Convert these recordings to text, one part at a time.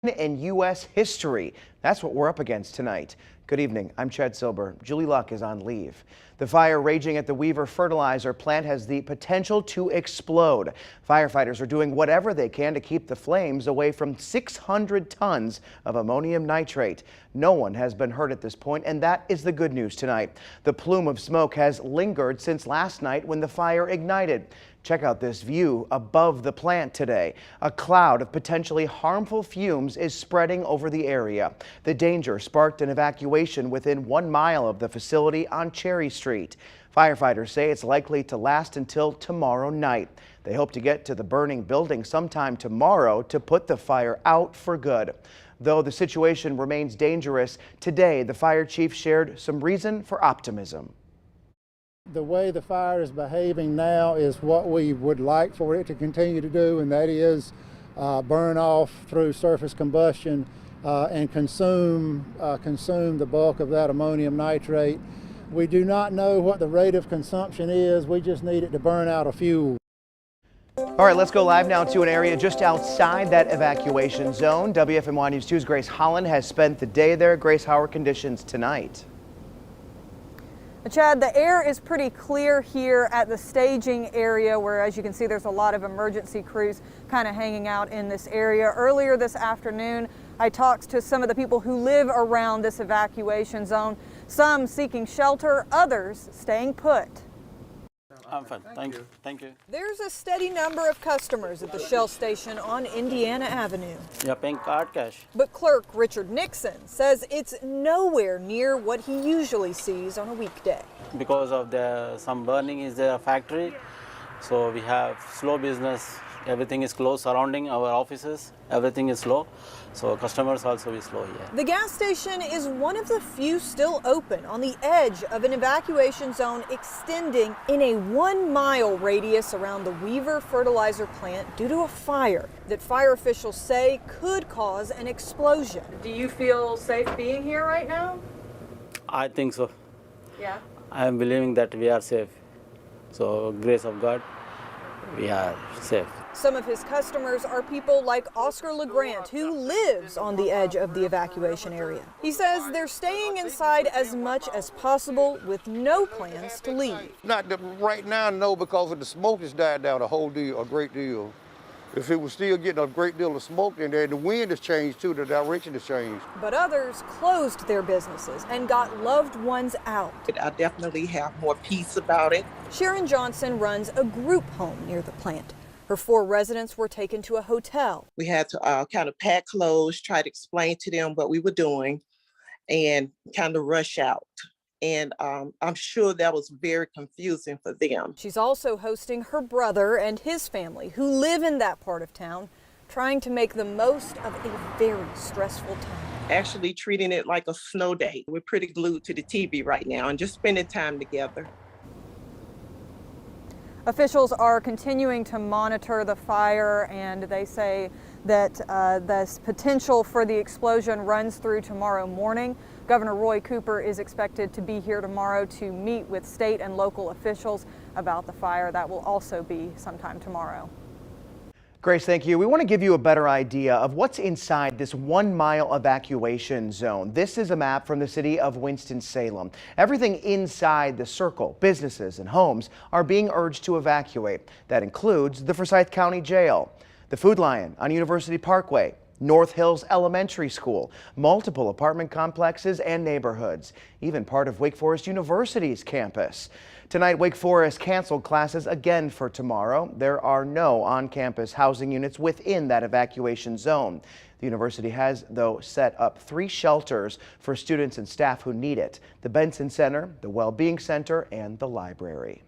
in U.S. history. That's what we're up against tonight. Good evening. I'm Chad Silber. Julie Luck is on leave. The fire raging at the Weaver Fertilizer Plant has the potential to explode. Firefighters are doing whatever they can to keep the flames away from 600 tons of ammonium nitrate. No one has been hurt at this point, and that is the good news tonight. The plume of smoke has lingered since last night when the fire ignited. Check out this view above the plant today. A cloud of potentially harmful fumes is spreading over the area. The danger sparked an evacuation within 1 mile of the facility on Cherry Street. Firefighters say it's likely to last until tomorrow night. They hope to get to the burning building sometime tomorrow to put the fire out for good. Though the situation remains dangerous, today the fire chief shared some reason for optimism. The way the fire is behaving now is what we would like for it to continue to do, and that is burn off through surface combustion and consume the bulk of that ammonium nitrate. We do not know what the rate of consumption is. We just need it to burn out a fuel. All right, let's go live now to an area just outside that evacuation zone. WFMY News 2's Grace Holland has spent the day there. Grace, how are conditions tonight? Chad, the air is pretty clear here at the staging area where, as you can see, there's a lot of emergency crews kind of hanging out in this area. Earlier this afternoon, I talked to some of the people who live around this evacuation zone, some seeking shelter, others staying put. I'm fine. Thank you. Thank you. There's a steady number of customers at the Shell station on Indiana Avenue. You're paying card cash. But clerk Richard Nixon says it's nowhere near what he usually sees on a weekday. Because of some burning is the factory, so we have slow business. Everything is closed surrounding our offices. Everything is slow, so customers also is slow here. The gas station is one of the few still open on the edge of an evacuation zone extending in a 1 mile radius around the Weaver Fertilizer Plant due to a fire that fire officials say could cause an explosion. Do you feel safe being here right now? I think so. Yeah. I am believing that we are safe. So, grace of God, we are safe. Some of his customers are people like Oscar LeGrant, who lives on the edge of the evacuation area. He says they're staying inside as much as possible with no plans to leave. Right now, no, because of the smoke has died down a great deal. If it was still getting a great deal of smoke in there, the wind has changed too, the direction has changed. But others closed their businesses and got loved ones out. I definitely have more peace about it. Sharon Johnson runs a group home near the plant. Her 4 residents were taken to a hotel. We had to kind of pack clothes, try to explain to them what we were doing, and kind of rush out. And I'm sure that was very confusing for them. She's also hosting her brother and his family who live in that part of town, trying to make the most of a very stressful time. Actually treating it like a snow day. We're pretty glued to the TV right now and just spending time together. Officials are continuing to monitor the fire, and they say that the potential for the explosion runs through tomorrow morning. Governor Roy Cooper is expected to be here tomorrow to meet with state and local officials about the fire. That will also be sometime tomorrow. Grace, thank you. We want to give you a better idea of what's inside this 1 mile evacuation zone. This is a map from the city of Winston-Salem. Everything inside the circle, businesses and homes, are being urged to evacuate. That includes the Forsyth County Jail, the Food Lion on University Parkway, North Hills Elementary School, multiple apartment complexes and neighborhoods, even part of Wake Forest University's campus. Tonight, Wake Forest canceled classes again for tomorrow. There are no on-campus housing units within that evacuation zone. The university has, though, set up 3 shelters for students and staff who need it: the Benson Center, the Wellbeing Center, and the library.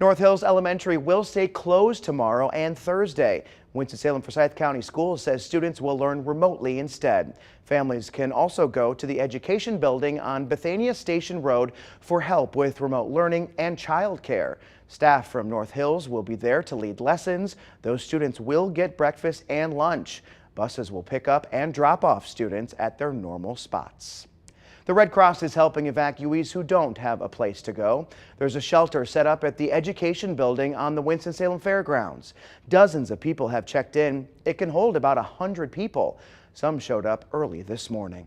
North Hills Elementary will stay closed tomorrow and Thursday. Winston-Salem Forsyth County Schools says students will learn remotely instead. Families can also go to the Education building on Bethania Station Road for help with remote learning and childcare. Staff from North Hills will be there to lead lessons. Those students will get breakfast and lunch. Buses will pick up and drop off students at their normal spots. The Red Cross is helping evacuees who don't have a place to go. There's a shelter set up at the Education building on the Winston-Salem Fairgrounds. Dozens of people have checked in. It can hold about 100 people. Some showed up early this morning.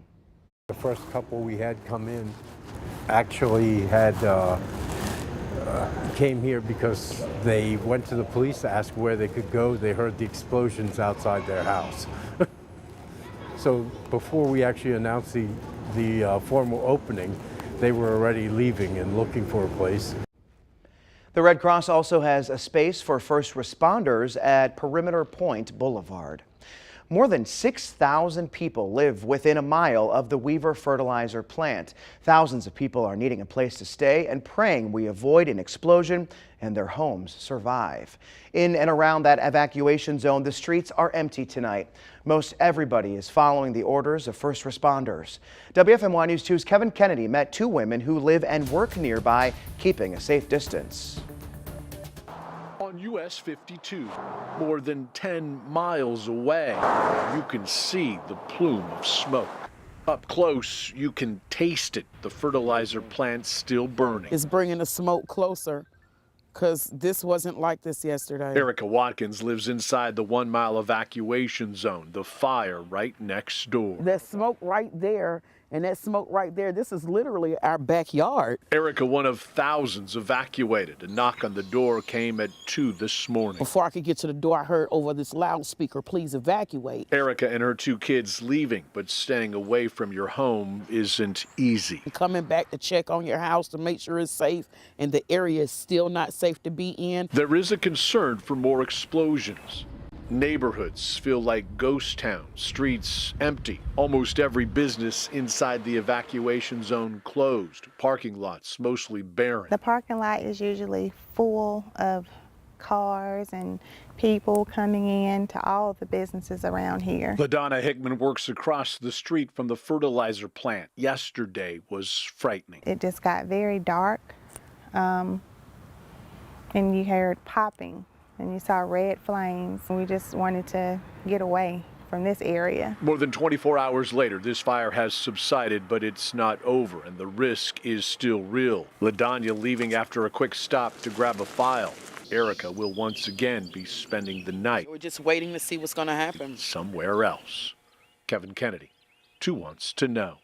The first couple we had come in actually had came here because they went to the police to ask where they could go. They heard the explosions outside their house. So before we actually announced the formal opening, they were already leaving and looking for a place. The Red Cross also has a space for first responders at Perimeter Point Boulevard. More than 6,000 people live within a mile of the Weaver Fertilizer Plant. Thousands of people are needing a place to stay and praying we avoid an explosion and their homes survive. In and around that evacuation zone, the streets are empty tonight. Most everybody is following the orders of first responders. WFMY News 2's Kevin Kennedy met two women who live and work nearby, keeping a safe distance. On US 52, more than 10 miles away, you can see the plume of smoke. Up close, you can taste it. The fertilizer plant's still burning. It's bringing the smoke closer because this wasn't like this yesterday. Erica Watkins lives inside the 1 mile evacuation zone, the fire right next door. That smoke right there and that smoke right there, this is literally our backyard. Erica, one of thousands evacuated. A knock on the door came at 2 this morning. Before I could get to the door, I heard over this loudspeaker, please evacuate. Erica and her 2 kids leaving, but staying away from your home isn't easy. Coming back to check on your house to make sure it's safe, and the area is still not safe to be in. There is a concern for more explosions. Neighborhoods feel like ghost towns, streets empty. Almost every business inside the evacuation zone closed. Parking lots mostly barren. The parking lot is usually full of cars and people coming in to all the businesses around here. LaDonna Hickman works across the street from the fertilizer plant. Yesterday was frightening. It just got very dark, and you heard popping. And you saw red flames. We just wanted to get away from this area. More than 24 hours later, this fire has subsided, but it's not over, and the risk is still real. LaDonna leaving after a quick stop to grab a file. Erica will once again be spending the night. We're just waiting to see what's going to happen. Somewhere else. Kevin Kennedy, 2 Wants to Know.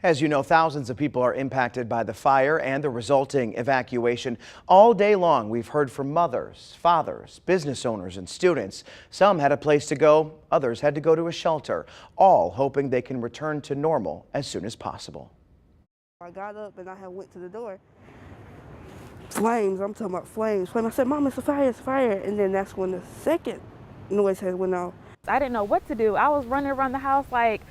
As you know, thousands of people are impacted by the fire and the resulting evacuation. All day long, we've heard from mothers, fathers, business owners, and students. Some had a place to go, others had to go to a shelter, all hoping they can return to normal as soon as possible. I got up and I went to the door. Flames, I'm talking about flames. I said, Mom, it's a fire, it's a fire. And then that's when the second noise had went off. I didn't know what to do. I was running around the house like,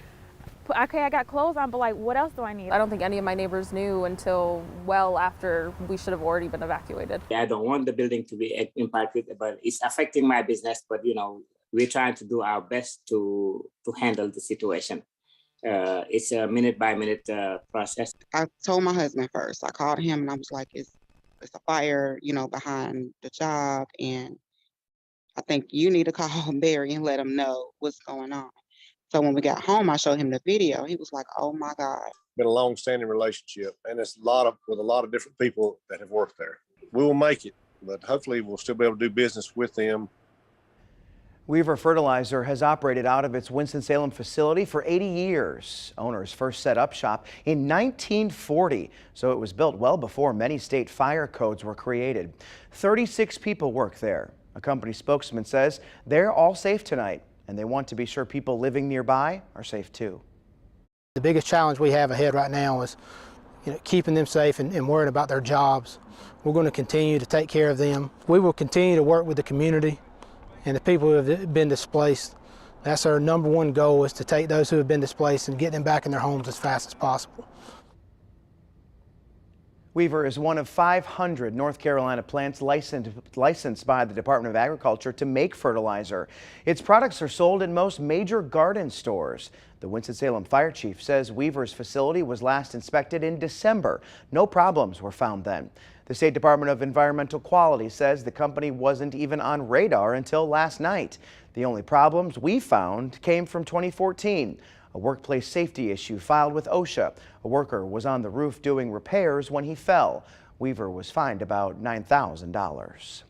okay, I got clothes on, but like, what else do I need? I don't think any of my neighbors knew until well after we should have already been evacuated. I don't want the building to be impacted, but it's affecting my business. But, you know, we're trying to do our best to handle the situation. It's a minute by minute process. I told my husband first. I called him and I was like, it's a fire, you know, behind the job. And I think you need to call Barry and let him know what's going on. So when we got home, I showed him the video. He was like, oh my God. Been a long-standing relationship, and it's with a lot of different people that have worked there. We will make it, but hopefully we'll still be able to do business with them. Weaver Fertilizer has operated out of its Winston-Salem facility for 80 years. Owners first set up shop in 1940, so it was built well before many state fire codes were created. 36 people work there. A company spokesman says they're all safe tonight, and they want to be sure people living nearby are safe too. The biggest challenge we have ahead right now is keeping them safe and worrying about their jobs. We're going to continue to take care of them. We will continue to work with the community and the people who have been displaced. That's our number one goal, is to take those who have been displaced and get them back in their homes as fast as possible. Weaver is one of 500 North Carolina plants licensed by the Department of Agriculture to make fertilizer. Its products are sold in most major garden stores. The Winston-Salem fire chief says Weaver's facility was last inspected in December. No problems were found then. The State Department of Environmental Quality says the company wasn't even on radar until last night. The only problems we found came from 2014. A workplace safety issue filed with OSHA. A worker was on the roof doing repairs when he fell. Weaver was fined about $9,000.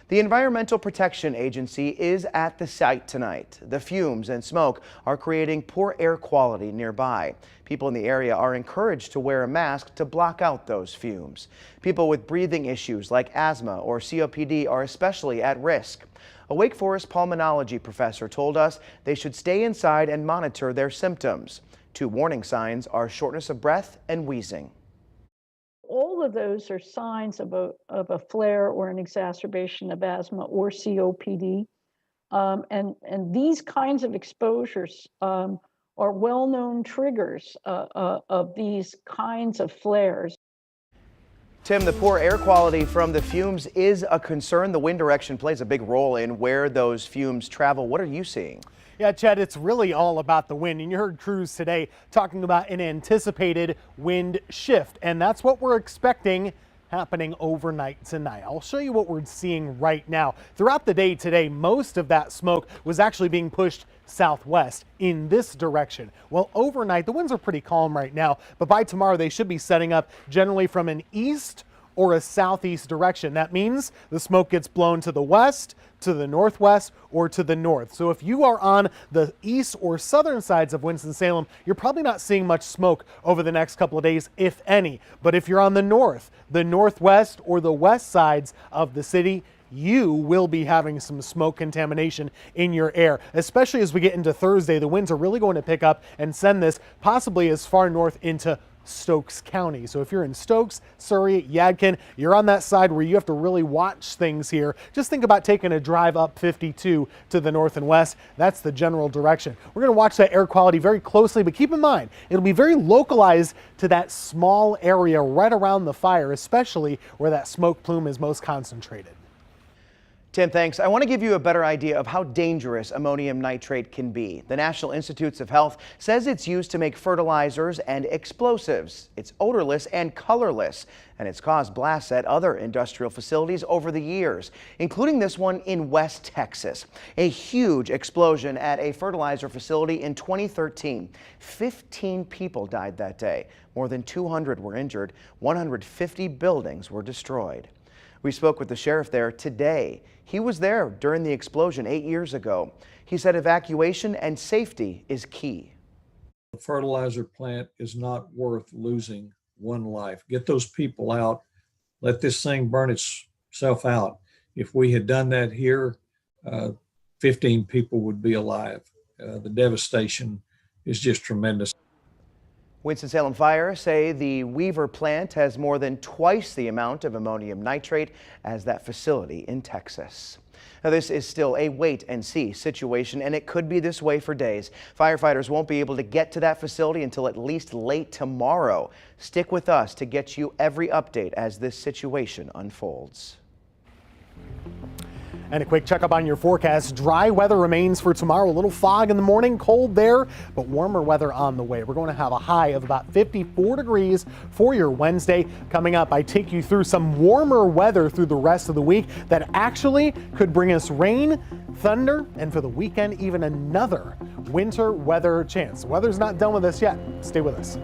The Environmental Protection Agency is at the site tonight. The fumes and smoke are creating poor air quality nearby. People in the area are encouraged to wear a mask to block out those fumes. People with breathing issues like asthma or COPD are especially at risk. A Wake Forest pulmonology professor told us they should stay inside and monitor their symptoms. 2 warning signs are shortness of breath and wheezing. All of those are signs of a flare or an exacerbation of asthma or COPD. And these kinds of exposures are well-known triggers of these kinds of flares. Tim, the poor air quality from the fumes is a concern. The wind direction plays a big role in where those fumes travel. What are you seeing? Yeah, Chad, it's really all about the wind. And you heard crews today talking about an anticipated wind shift. And that's what we're expecting happening overnight tonight. I'll show you what we're seeing right now. Throughout the day today, most of that smoke was actually being pushed southwest in this direction. Well, overnight, the winds are pretty calm right now, but by tomorrow they should be setting up generally from an east or a southeast direction. That means the smoke gets blown to the west, to the northwest, or to the north. So if you are on the east or southern sides of Winston-Salem, you're probably not seeing much smoke over the next couple of days, if any. But if you're on the north, the northwest, or the west sides of the city, you will be having some smoke contamination in your air, especially as we get into Thursday. The winds are really going to pick up and send this possibly as far north into Stokes County. So if you're in Stokes, Surrey, Yadkin, you're on that side where you have to really watch things here. Just think about taking a drive up 52 to the north and west. That's the general direction. We're going to watch that air quality very closely, but keep in mind, it'll be very localized to that small area right around the fire, especially where that smoke plume is most concentrated. Tim, thanks. I want to give you a better idea of how dangerous ammonium nitrate can be. The National Institutes of Health says it's used to make fertilizers and explosives. It's odorless and colorless, and it's caused blasts at other industrial facilities over the years, including this one in West Texas. A huge explosion at a fertilizer facility in 2013. 15 people died that day. More than 200 were injured. 150 buildings were destroyed. We spoke with the sheriff there today. He was there during the explosion 8 years ago. He said evacuation and safety is key. The fertilizer plant is not worth losing one life. Get those people out. Let this thing burn itself out. If we had done that here, 15 people would be alive. The devastation is just tremendous. Winston-Salem Fire say the Weaver plant has more than twice the amount of ammonium nitrate as that facility in Texas. Now, this is still a wait-and-see situation, and it could be this way for days. Firefighters won't be able to get to that facility until at least late tomorrow. Stick with us to get you every update as this situation unfolds. And a quick checkup on your forecast. Dry weather remains for tomorrow. A little fog in the morning, cold there, but warmer weather on the way. We're going to have a high of about 54 degrees for your Wednesday. Coming up, I take you through some warmer weather through the rest of the week that actually could bring us rain, thunder, and for the weekend, even another winter weather chance. Weather's not done with us yet. Stay with us.